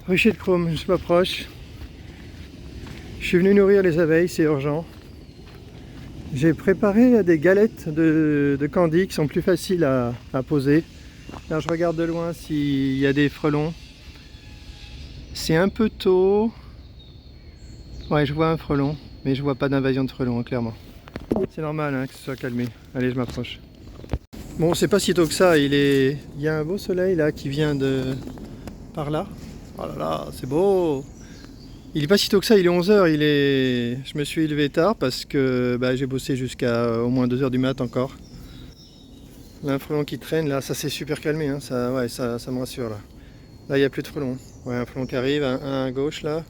Rucher de chrome, je m'approche. Je suis venu nourrir les abeilles, c'est urgent. J'ai préparé des galettes de candy qui sont plus faciles à poser. Là, je regarde de loin s'il y a des frelons. C'est un peu tôt. Ouais, je vois un frelon, mais je vois pas d'invasion de frelons, hein, clairement. C'est normal hein, que ce soit calmé. Allez, je m'approche. Bon, c'est pas si tôt que ça. Il y a un beau soleil là qui vient de par là. Oh là là, c'est beau. Il est pas si tôt que ça, il est 11h. Je me suis levé tard parce que j'ai bossé jusqu'à au moins 2h du mat encore. Là, un frelon qui traîne, là, ça s'est super calmé. Hein. Ça me rassure là. Là, il n'y a plus de frelons. Ouais, un frelon qui arrive, un à gauche là.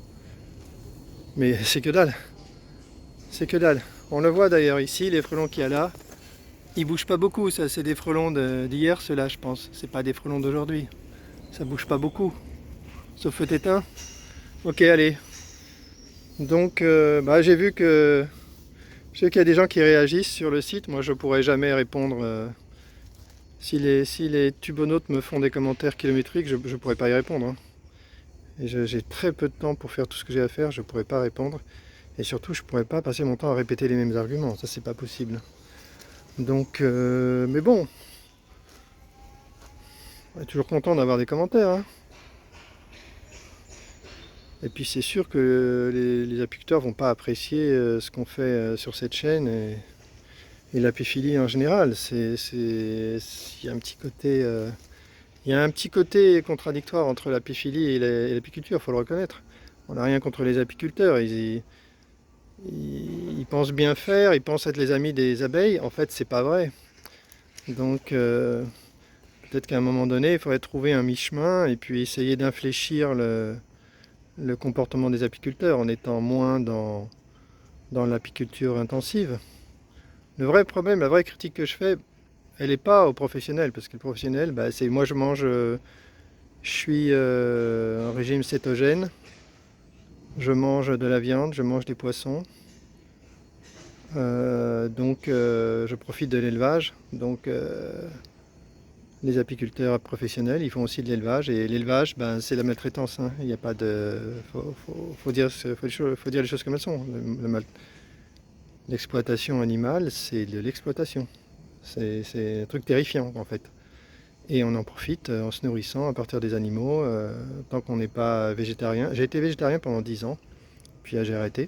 Mais c'est que dalle. C'est que dalle. On le voit d'ailleurs ici, les frelons qu'il y a là. Ils bougent pas beaucoup, ça c'est des frelons d'hier, ceux-là je pense. C'est pas des frelons d'aujourd'hui. Ça bouge pas beaucoup. Sauf feu éteint. Ok, allez. Donc j'ai vu que je sais qu'il y a des gens qui réagissent sur le site. Moi je pourrais jamais répondre. Si les tubonautes me font des commentaires kilométriques, je pourrais pas y répondre. Hein. Et j'ai très peu de temps pour faire tout ce que j'ai à faire, je pourrais pas répondre. Et surtout je pourrais pas passer mon temps à répéter les mêmes arguments, ça c'est pas possible. Donc mais bon. On est toujours content d'avoir des commentaires. Hein. Et puis c'est sûr que les apiculteurs vont pas apprécier ce qu'on fait sur cette chaîne et l'apiphilie en général. Il y a un petit côté, il y a un petit côté contradictoire entre l'apiphilie et l'apiculture, faut le reconnaître. On n'a rien contre les apiculteurs. Ils pensent bien faire, ils pensent être les amis des abeilles. En fait, c'est pas vrai. Donc peut-être qu'à un moment donné, il faudrait trouver un mi-chemin et puis essayer d'infléchir le comportement des apiculteurs en étant moins dans l'apiculture intensive. Le vrai problème, la vraie critique que je fais, elle n'est pas aux professionnels, parce que le professionnel, c'est moi je suis en régime cétogène, je mange de la viande, je mange des poissons, donc je profite de l'élevage, donc les apiculteurs professionnels, ils font aussi de l'élevage, et l'élevage, c'est la maltraitance. Hein. Il n'y a pas de, faut dire les choses comme elles sont. L'exploitation animale, c'est de l'exploitation. C'est un truc terrifiant en fait. Et on en profite en se nourrissant à partir des animaux, tant qu'on n'est pas végétarien. J'ai été végétarien pendant 10 ans, puis j'ai arrêté.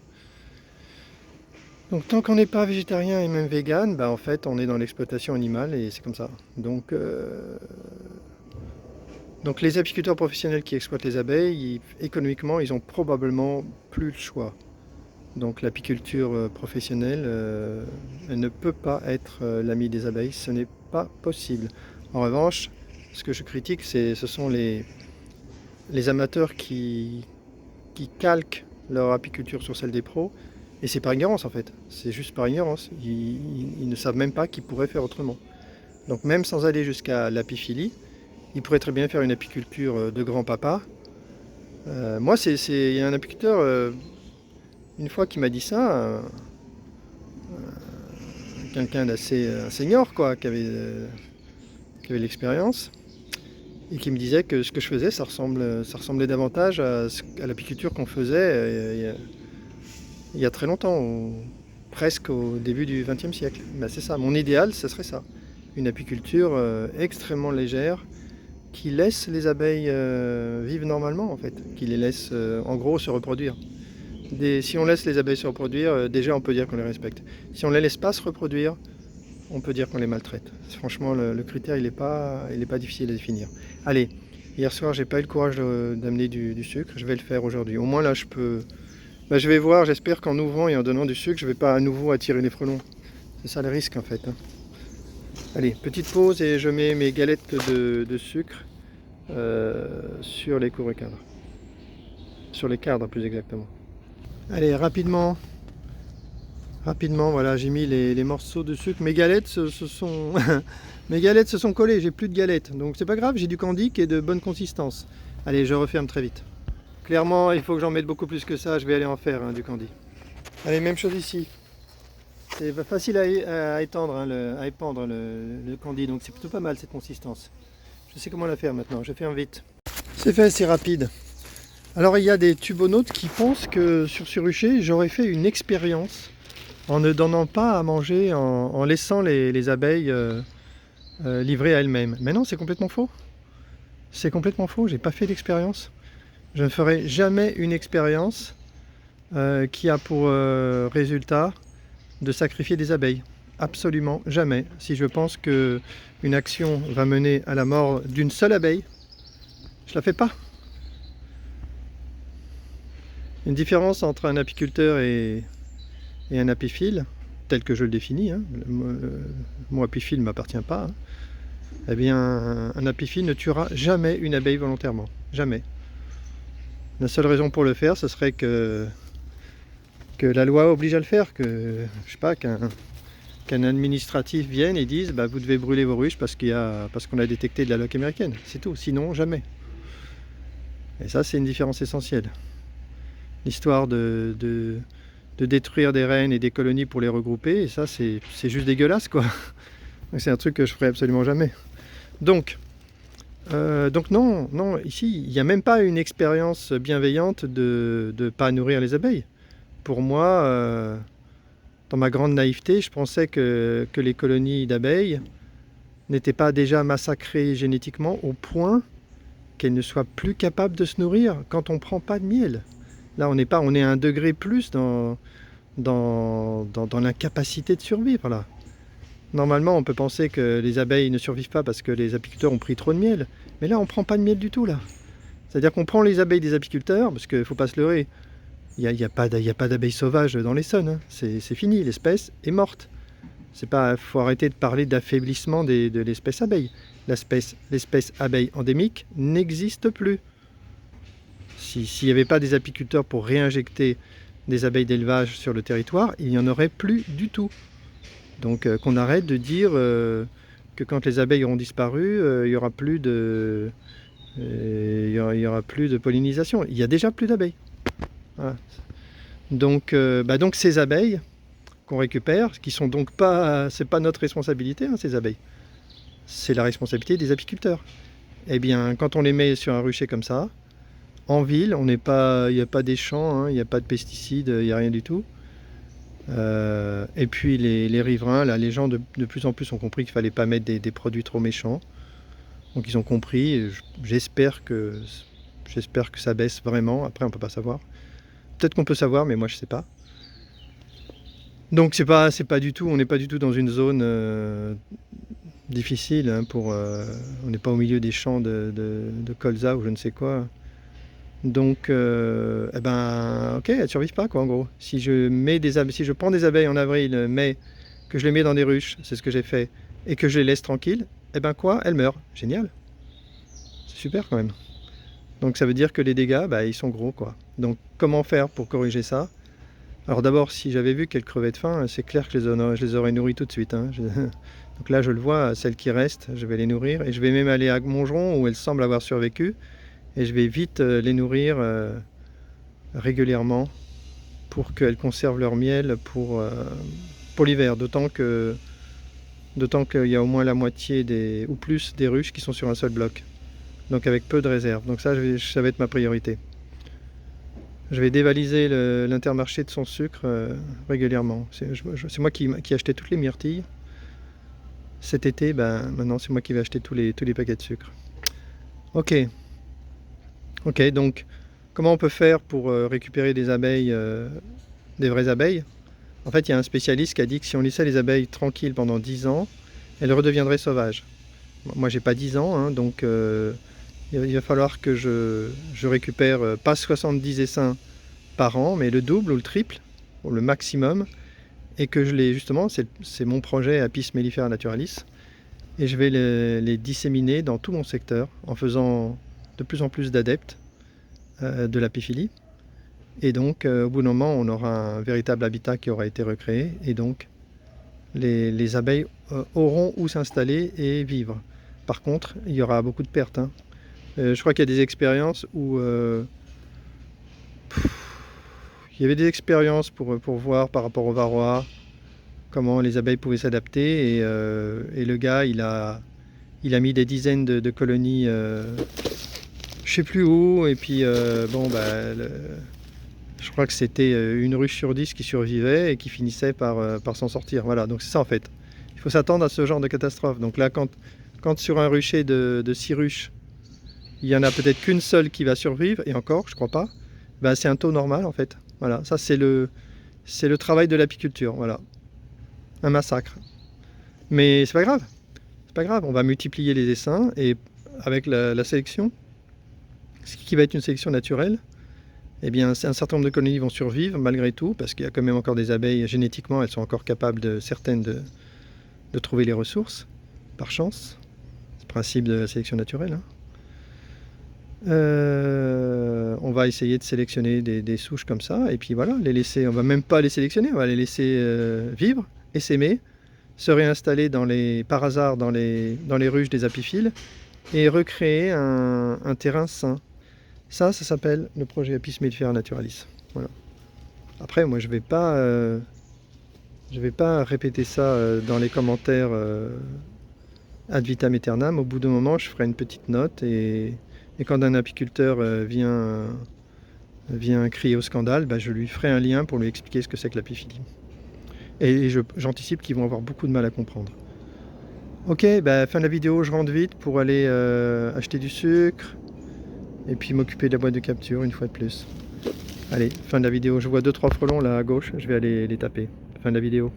Donc tant qu'on n'est pas végétarien et même vegan, en fait on est dans l'exploitation animale et c'est comme ça. Donc les apiculteurs professionnels qui exploitent les abeilles, économiquement ils ont probablement plus le choix. Donc l'apiculture professionnelle, elle ne peut pas être l'amie des abeilles, ce n'est pas possible. En revanche, ce que je critique, ce sont les amateurs qui calquent leur apiculture sur celle des pros. Et c'est par ignorance en fait, c'est juste par ignorance. Ils ne savent même pas qu'ils pourraient faire autrement. Donc même sans aller jusqu'à l'apiphilie, ils pourraient très bien faire une apiculture de grand-papa. Moi, il y a un apiculteur, une fois qui m'a dit ça, quelqu'un d'assez senior quoi, qui avait l'expérience, et qui me disait que ce que je faisais, ça ressemblait davantage à l'apiculture qu'on faisait il y a très longtemps, presque au début du XXe siècle. C'est ça, mon idéal, ce serait ça. Une apiculture extrêmement légère, qui laisse les abeilles vivre normalement en fait, qui les laisse en gros se reproduire. Si on laisse les abeilles se reproduire, déjà on peut dire qu'on les respecte. Si on ne les laisse pas se reproduire, on peut dire qu'on les maltraite. Franchement, le critère, il n'est pas difficile à définir. Allez, hier soir, j'ai pas eu le courage d'amener du sucre, je vais le faire aujourd'hui. Au moins là, je peux... je vais voir, j'espère qu'en ouvrant et en donnant du sucre, je ne vais pas à nouveau attirer les frelons. C'est ça le risque en fait. Hein. Allez, petite pause et je mets mes galettes de sucre sur les couvre cadres. Sur les cadres plus exactement. Allez, rapidement, voilà, j'ai mis les morceaux de sucre. Mes galettes mes galettes se sont collées, j'ai plus de galettes. Donc c'est pas grave, j'ai du candy qui est de bonne consistance. Allez, je referme très vite. Clairement, il faut que j'en mette beaucoup plus que ça, je vais aller en faire du candy. Allez, même chose ici. C'est facile à étendre, à épandre le candy, donc c'est plutôt pas mal cette consistance. Je sais comment la faire maintenant, je vais faire vite. C'est fait, c'est rapide. Alors il y a des tubonautes qui pensent que sur ce rucher, j'aurais fait une expérience en ne donnant pas à manger, en laissant les abeilles livrées à elles-mêmes. Mais non, c'est complètement faux. C'est complètement faux, j'ai pas fait d'expérience. Je ne ferai jamais une expérience qui a pour résultat de sacrifier des abeilles. Absolument jamais. Si je pense que une action va mener à la mort d'une seule abeille, je la fais pas. Une différence entre un apiculteur et un apiphile, tel que je le définis, hein, mon apiphile ne m'appartient pas, hein, eh bien un apiphile ne tuera jamais une abeille volontairement. Jamais. La seule raison pour le faire, ce serait que la loi oblige à le faire, que je sais pas, qu'un administratif vienne et dise bah, vous devez brûler vos ruches parce qu'on a détecté de la loque américaine. C'est tout, sinon jamais. Et ça, c'est une différence essentielle. L'histoire de détruire des reines et des colonies pour les regrouper, et ça, c'est juste dégueulasse, quoi. C'est un truc que je ferai absolument jamais. Donc non, ici, il n'y a même pas une expérience bienveillante de ne pas nourrir les abeilles. Pour moi, dans ma grande naïveté, je pensais que les colonies d'abeilles n'étaient pas déjà massacrées génétiquement au point qu'elles ne soient plus capables de se nourrir quand on ne prend pas de miel. Là, on est à un degré plus dans l'incapacité de survivre, là. Normalement, on peut penser que les abeilles ne survivent pas parce que les apiculteurs ont pris trop de miel. Mais là, on ne prend pas de miel du tout, là. C'est-à-dire qu'on prend les abeilles des apiculteurs, parce qu'il ne faut pas se leurrer, il n'y a pas d'abeilles sauvages dans l'Essonne, hein. C'est fini, l'espèce est morte. Faut arrêter de parler d'affaiblissement de l'espèce abeille. L'espèce abeille endémique n'existe plus. S'il n'y avait pas des apiculteurs pour réinjecter des abeilles d'élevage sur le territoire, il n'y en aurait plus du tout. Donc qu'on arrête de dire que quand les abeilles auront disparu, il n'y aura plus de pollinisation. Il n'y a déjà plus d'abeilles. Voilà. Donc ces abeilles qu'on récupère, qui sont donc pas, c'est pas notre responsabilité, hein, ces abeilles. C'est la responsabilité des apiculteurs. Eh bien, quand on les met sur un rucher comme ça, en ville, il n'y a pas des champs, hein, il n'y a pas de pesticides, il n'y a rien du tout. Et puis les riverains, là, les gens de plus en plus ont compris qu'il ne fallait pas mettre des produits trop méchants. Donc ils ont compris, j'espère que ça baisse vraiment, après on ne peut pas savoir. Peut-être qu'on peut savoir, mais moi je ne sais pas. Donc c'est pas du tout, on n'est pas du tout dans une zone difficile, hein, on n'est pas au milieu des champs de colza ou je ne sais quoi. Donc, eh ben, ok, elles ne survivent pas, quoi, en gros. Si je prends des abeilles en avril, mai, que je les mets dans des ruches, c'est ce que j'ai fait, et que je les laisse tranquilles, eh ben quoi, elles meurent. Génial. C'est super, quand même. Donc ça veut dire que les dégâts, bah, ils sont gros, quoi. Donc comment faire pour corriger ça? Alors d'abord, si j'avais vu qu'elles crevaient de faim, c'est clair que je les aurais nourries tout de suite, hein. Donc là, je le vois, celles qui restent, je vais les nourrir, et je vais même aller à Montgeron, où elles semblent avoir survécu, et je vais vite les nourrir régulièrement pour qu'elles conservent leur miel pour l'hiver. D'autant qu'il y a au moins la moitié ou plus des ruches qui sont sur un seul bloc. Donc avec peu de réserve. Donc ça va être ma priorité. Je vais dévaliser l'Intermarché de son sucre régulièrement. C'est moi qui achetais toutes les myrtilles. Cet été, maintenant c'est moi qui vais acheter tous les paquets de sucre. Ok, donc comment on peut faire pour récupérer des abeilles, des vraies abeilles? En fait, il y a un spécialiste qui a dit que si on laissait les abeilles tranquilles pendant 10 ans, elles redeviendraient sauvages. Moi, j'ai pas 10 ans, hein, donc il va falloir que je récupère pas 70 essaims par an, mais le double ou le triple, ou le maximum, et que justement, c'est mon projet Apis mellifera naturalis, et je vais les disséminer dans tout mon secteur en faisant de plus en plus d'adeptes de l'apiphilie. Et donc, au bout d'un moment, on aura un véritable habitat qui aura été recréé, et donc les abeilles auront où s'installer et vivre. Par contre, il y aura beaucoup de pertes, hein. Je crois qu'il y a des expériences où il y avait des expériences pour voir par rapport au varroa comment les abeilles pouvaient s'adapter, et le gars il a mis des dizaines de colonies sais plus où, et puis bon bah je crois que c'était une ruche sur 10 qui survivait et qui finissait par s'en sortir. Voilà, donc c'est ça en fait. Il faut s'attendre à ce genre de catastrophe. Donc là, quand sur un rucher de 6 ruches, il y en a peut-être qu'une seule qui va survivre, et encore, je crois pas, ben, c'est un taux normal en fait. Voilà, ça c'est le travail de l'apiculture. Voilà, un massacre. Mais c'est pas grave. C'est pas grave, on va multiplier les essaims et avec la sélection, ce qui va être une sélection naturelle, eh bien, un certain nombre de colonies vont survivre malgré tout, parce qu'il y a quand même encore des abeilles, génétiquement, elles sont encore capables, certaines, de trouver les ressources, par chance. C'est le principe de la sélection naturelle. Hein. On va essayer de sélectionner des souches comme ça, et puis voilà, les laisser, on va même pas les sélectionner, on va les laisser vivre, essaimer, se réinstaller par hasard dans les ruches des apiphiles, et recréer un terrain sain. Ça s'appelle le projet Apis mellifera naturalis. Voilà. Après, moi, je vais pas répéter ça dans les commentaires ad vitam aeternam. Au bout d'un moment, je ferai une petite note et quand un apiculteur vient crier au scandale, bah, je lui ferai un lien pour lui expliquer ce que c'est que l'apiphilie. Et j'anticipe qu'ils vont avoir beaucoup de mal à comprendre. Ok, bah, fin de la vidéo, je rentre vite pour aller acheter du sucre. Et puis m'occuper de la boîte de capture une fois de plus. Allez, fin de la vidéo. Je vois 2-3 frelons là à gauche, je vais aller les taper. Fin de la vidéo.